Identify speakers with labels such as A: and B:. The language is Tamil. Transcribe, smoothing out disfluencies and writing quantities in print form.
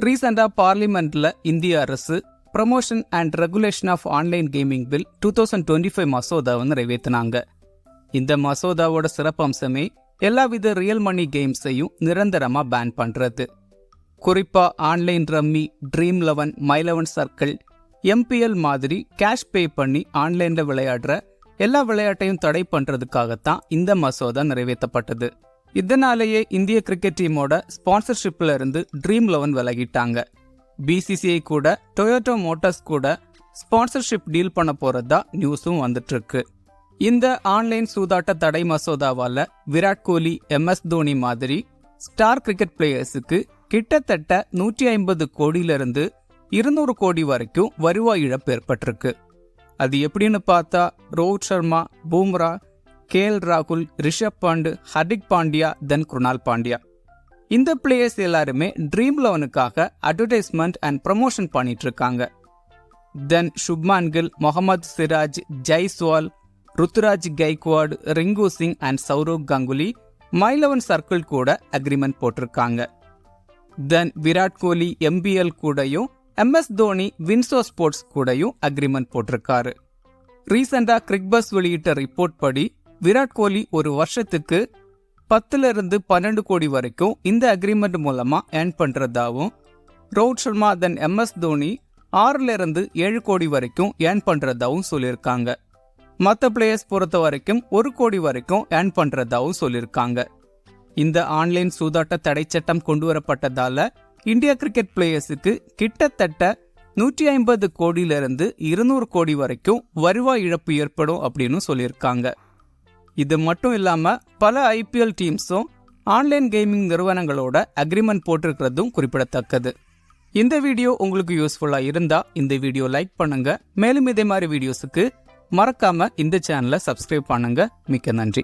A: ரீசெண்டா பார்லிமெண்ட்ல இந்திய அரசு promotion and regulation of online gaming bill 2025 மசோதாவை நிறைவேற்றினாங்க. இந்த மசோதாவோட சிறப்பம்சமே எல்லாவித ரியல் மணி கேம்ஸையும் நிரந்தரமா பேன் பண்றது. குறிப்பா online rummy, dream 11, my 11 circle, MPL மாதிரி கேஷ் பே பண்ணி ஆன்லைன்ல விளையாடுற எல்லா விளையாட்டையும் தடை பண்றதுக்காகத்தான் இந்த மசோதா நிறைவேற்றப்பட்டது. இதனாலேயே இந்திய கிரிக்கெட் டீமோட ஸ்பான்சர்ஷிப்ல இருந்து ட்ரீம் 11 விலகிட்டாங்க. BCCI கூட டொயோட்டோ மோட்டார்ஸ் கூட ஸ்பான்சர்ஷிப் டீல் பண்ண போறதா நியூஸும் வந்துட்டு இருக்கு. இந்த ஆன்லைன் சூதாட்ட தடை மசோதாவால விராட் கோலி, MS தோனி மாதிரி ஸ்டார் கிரிக்கெட் பிளேயர்ஸுக்கு கிட்டத்தட்ட 150 கோடியிலிருந்து 200 கோடி வரைக்கும் வருவாய் இழப்பு ஏற்பட்டிருக்கு. அது எப்படின்னு பார்த்தா ரோஹித் சர்மா, பூம்ரா, KL ராகுல், ரிஷப் பண்ட், ஹர்திக் பாண்டியா, தென் குருணால் பாண்டியா, இந்த பிளேயர்ஸ் எல்லாருமே ட்ரீம் 11க்காக அட்வர்டைஸ்மெண்ட் அண்ட் ப்ரமோஷன் பண்ணிட்டு இருக்காங்க. Then Shubman Gill, Mohammed Siraj, Jaiswal, Ruturaj Gaikwad, Rinku Singh and Sourav Ganguly my 11 circle கூட அக்ரிமெண்ட் போட்டிருக்காங்க. தென் விராட் கோலி MPL கூடயும் MS தோனி வின்சோ ஸ்போர்ட்ஸ் கூடயும் அக்ரிமெண்ட் போட்டிருக்காரு. ரீசெண்டா கிரிக்பஸ் வெளியிட்ட ரிப்போர்ட் படி விராட் கோலி ஒரு வருஷத்துக்கு 10-12 கோடி வரைக்கும் இந்த அக்ரிமெண்ட் மூலமா ஏர்ன் பண்றதாவும், ரோஹித் சர்மா தென் MS தோனி 6-7 கோடி வரைக்கும் ஏர்ன் பண்றதாவும் சொல்லியிருக்காங்க. மற்ற பிளேயர்ஸ் பொறுத்த வரைக்கும் 1 கோடி வரைக்கும் ஏர்ன் பண்றதாவும் சொல்லியிருக்காங்க. இந்த ஆன்லைன் சூதாட்ட தடை சட்டம் கொண்டு வரப்பட்டதால இந்தியா கிரிக்கெட் பிளேயர்ஸுக்கு கிட்டத்தட்ட 150 கோடியிலிருந்து 200 கோடி வரைக்கும் வருவாய் இழப்பு ஏற்படும் அப்படின்னு சொல்லியிருக்காங்க. இது மட்டும் இல்லாம பல IPL டீம்ஸும் ஆன்லைன் கேமிங் நிறுவனங்களோட அக்ரிமெண்ட் போட்டிருக்கிறதும் குறிப்பிடத்தக்கது. இந்த வீடியோ உங்களுக்கு யூஸ்ஃபுல்லா இருந்தா இந்த வீடியோ லைக் பண்ணுங்க. மேலும் இதே மாதிரி வீடியோஸுக்கு மறக்காம இந்த சேனலை சப்ஸ்கிரைப் பண்ணுங்க. மிக்க நன்றி.